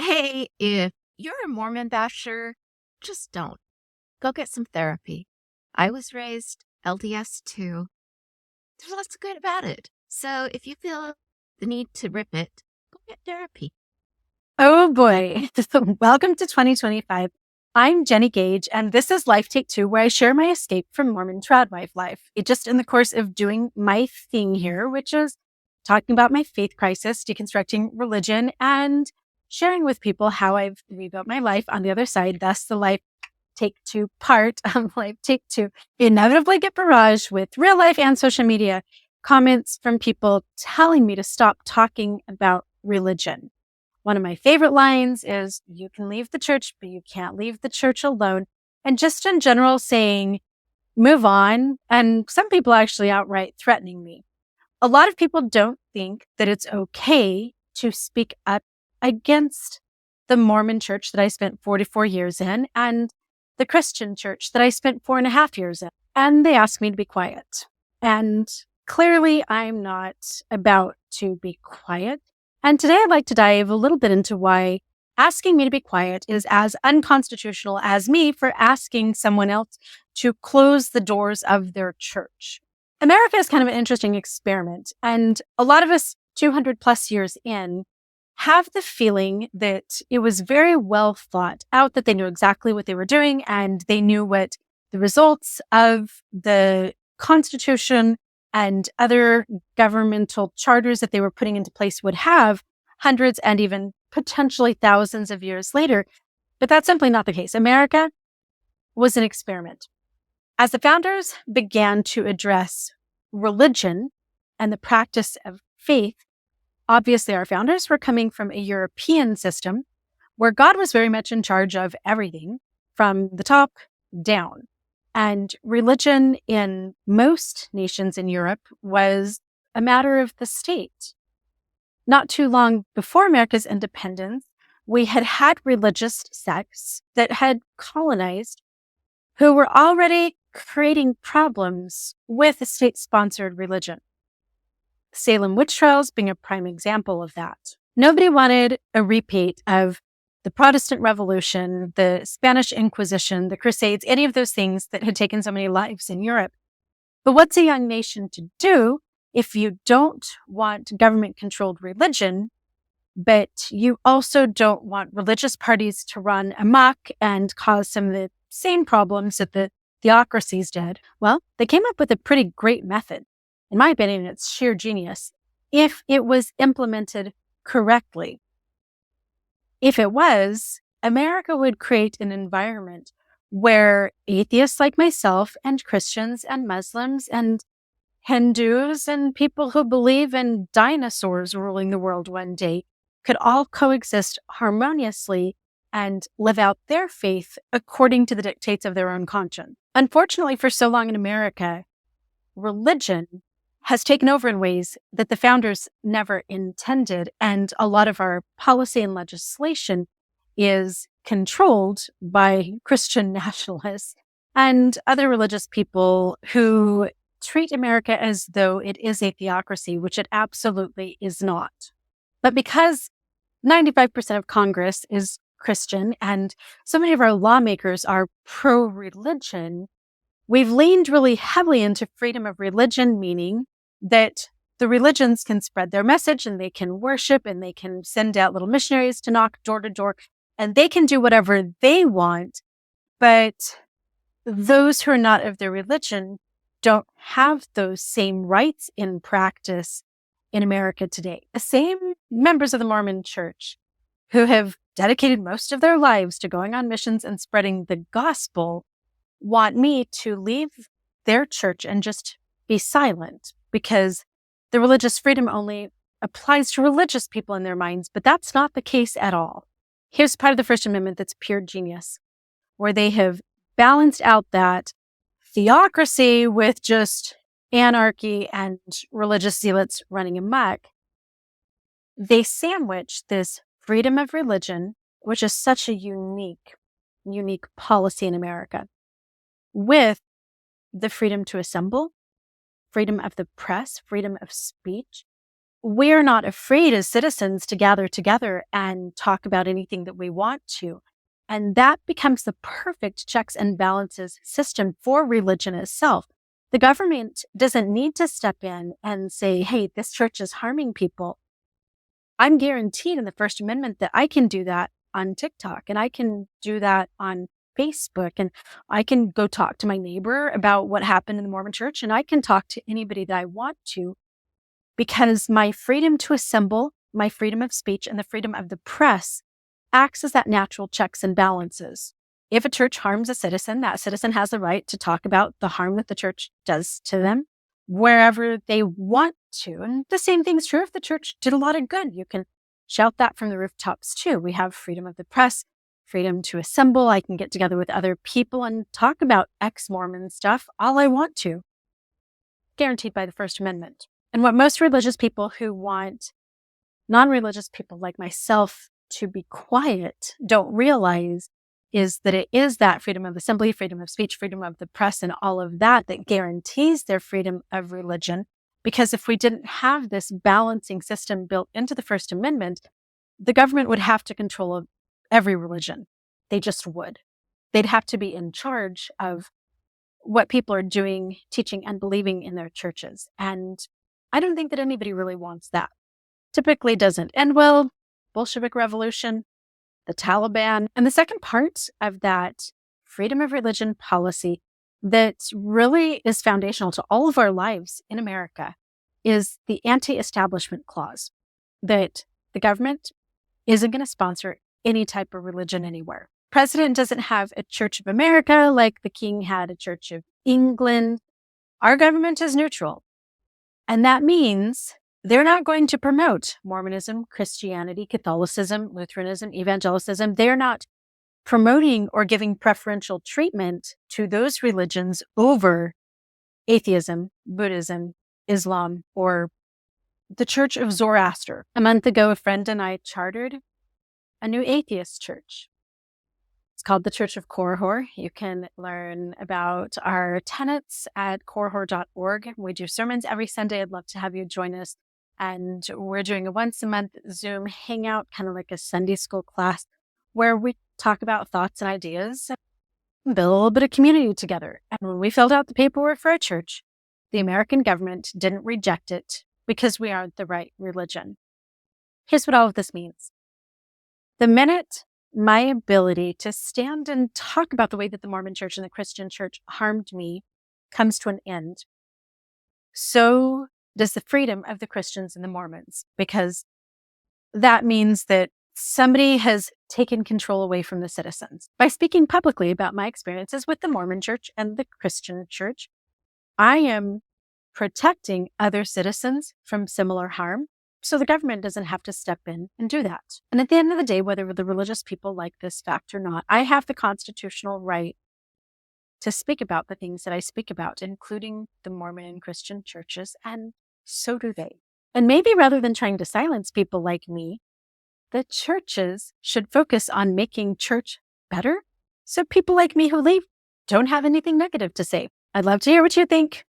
Hey, if you're a Mormon basher, just don't. Go get some therapy. I was raised LDS too. There's lots of good about it. So if you feel the need to rip it, go get therapy. Oh boy. Welcome to 2025. I'm Jenny Gage, and this is Life Take Two, where I share my escape from Mormon tradwife life. Just in the course of doing my thing here, which is talking about my faith crisis, deconstructing religion, and sharing with people how I've rebuilt my life on the other side. Thus, the Life Take Two part of Life Take Two. Inevitably get barraged with real life and social media comments from people telling me to stop talking about religion. One of my favorite lines is, "You can leave the church, but you can't leave the church alone." And just in general saying, move on. And some people actually outright threatening me. A lot of people don't think that it's okay to speak up against the Mormon church that I spent 44 years in and the Christian church that I spent 4.5 years in. And they ask me to be quiet. And clearly I'm not about to be quiet. And today I'd like to dive a little bit into why asking me to be quiet is as unconstitutional as me for asking someone else to close the doors of their church. America is kind of an interesting experiment. And a lot of us 200 plus years in have the feeling that it was very well thought out, that they knew exactly what they were doing and they knew what the results of the Constitution and other governmental charters that they were putting into place would have hundreds and even potentially thousands of years later. But that's simply not the case. America was an experiment. As the founders began to address religion and the practice of faith, obviously our founders were coming from a European system where God was very much in charge of everything from the top down. And religion in most nations in Europe was a matter of the state. Not too long before America's independence, we had had religious sects that had colonized who were already creating problems with state-sponsored religion. Salem witch trials being a prime example of that. Nobody wanted a repeat of the Protestant Revolution, the Spanish Inquisition, the Crusades, any of those things that had taken so many lives in Europe. But what's a young nation to do if you don't want government-controlled religion, but you also don't want religious parties to run amok and cause some of the same problems that the theocracies did? Well, they came up with a pretty great method. In my opinion, it's sheer genius if it was implemented correctly. If it was, America would create an environment where atheists like myself and Christians and Muslims and Hindus and people who believe in dinosaurs ruling the world one day could all coexist harmoniously and live out their faith according to the dictates of their own conscience. Unfortunately, for so long in America, religion has taken over in ways that the founders never intended. And a lot of our policy and legislation is controlled by Christian nationalists and other religious people who treat America as though it is a theocracy, which it absolutely is not. But because 95% of Congress is Christian and so many of our lawmakers are pro-religion, we've leaned really heavily into freedom of religion, meaning that the religions can spread their message and they can worship and they can send out little missionaries to knock door to door and they can do whatever they want. But those who are not of their religion don't have those same rights in practice in America today. The same members of the Mormon Church who have dedicated most of their lives to going on missions and spreading the gospel want me to leave their church and just be silent because the religious freedom only applies to religious people in their minds, but that's not the case at all. Here's part of the First Amendment that's pure genius, where they have balanced out that theocracy with just anarchy and religious zealots running amok. They sandwich this freedom of religion, which is such a unique policy in America, with the freedom to assemble, freedom of the press, freedom of speech, we're not afraid as citizens to gather together and talk about anything that we want to. And that becomes the perfect checks and balances system for religion itself. The government doesn't need to step in and say, hey, this church is harming people. I'm guaranteed in the First Amendment that I can do that on TikTok and I can do that on Facebook and I can go talk to my neighbor about what happened in the Mormon church and I can talk to anybody that I want to because my freedom to assemble, my freedom of speech, and the freedom of the press acts as that natural checks and balances. If a church harms a citizen, that citizen has the right to talk about the harm that the church does to them wherever they want to. And the same thing's true if the church did a lot of good. You can shout that from the rooftops too. We have freedom of the press, freedom to assemble. I can get together with other people and talk about ex-Mormon stuff all I want to, guaranteed by the First Amendment. And what most religious people who want non-religious people like myself to be quiet don't realize is that it is that freedom of assembly, freedom of speech, freedom of the press, and all of that that guarantees their freedom of religion. Because if we didn't have this balancing system built into the First Amendment, the government would have to control every religion. They just would. They'd have to be in charge of what people are doing, teaching, and believing in their churches. And I don't think that anybody really wants that. Typically doesn't. And well, Bolshevik Revolution, the Taliban, and the second part of that freedom of religion policy that really is foundational to all of our lives in America is the anti-establishment clause, that the government isn't going to sponsor any type of religion anywhere. President doesn't have a Church of America like the king had a Church of England. Our government is neutral. And that means they're not going to promote Mormonism, Christianity, Catholicism, Lutheranism, Evangelicism. They're not promoting or giving preferential treatment to those religions over atheism, Buddhism, Islam, or the Church of Zoroaster. A month ago, a friend and I chartered a new atheist church. It's called the Church of Korihor. You can learn about our tenets at korihor.org. We do sermons every Sunday. I'd love to have you join us. And we're doing a once a month Zoom hangout, kind of like a Sunday school class, where we talk about thoughts and ideas and build a little bit of community together. And when we filled out the paperwork for our church, the American government didn't reject it because we aren't the right religion. Here's what all of this means. The minute my ability to stand and talk about the way that the Mormon church and the Christian church harmed me comes to an end, so does the freedom of the Christians and the Mormons, because that means that somebody has taken control away from the citizens. By speaking publicly about my experiences with the Mormon church and the Christian church, I am protecting other citizens from similar harm. So the government doesn't have to step in and do that. And at the end of the day, whether the religious people like this fact or not, I have the constitutional right to speak about the things that I speak about, including the Mormon and Christian churches, and so do they. And maybe rather than trying to silence people like me, the churches should focus on making church better so people like me who leave don't have anything negative to say. I'd love to hear what you think.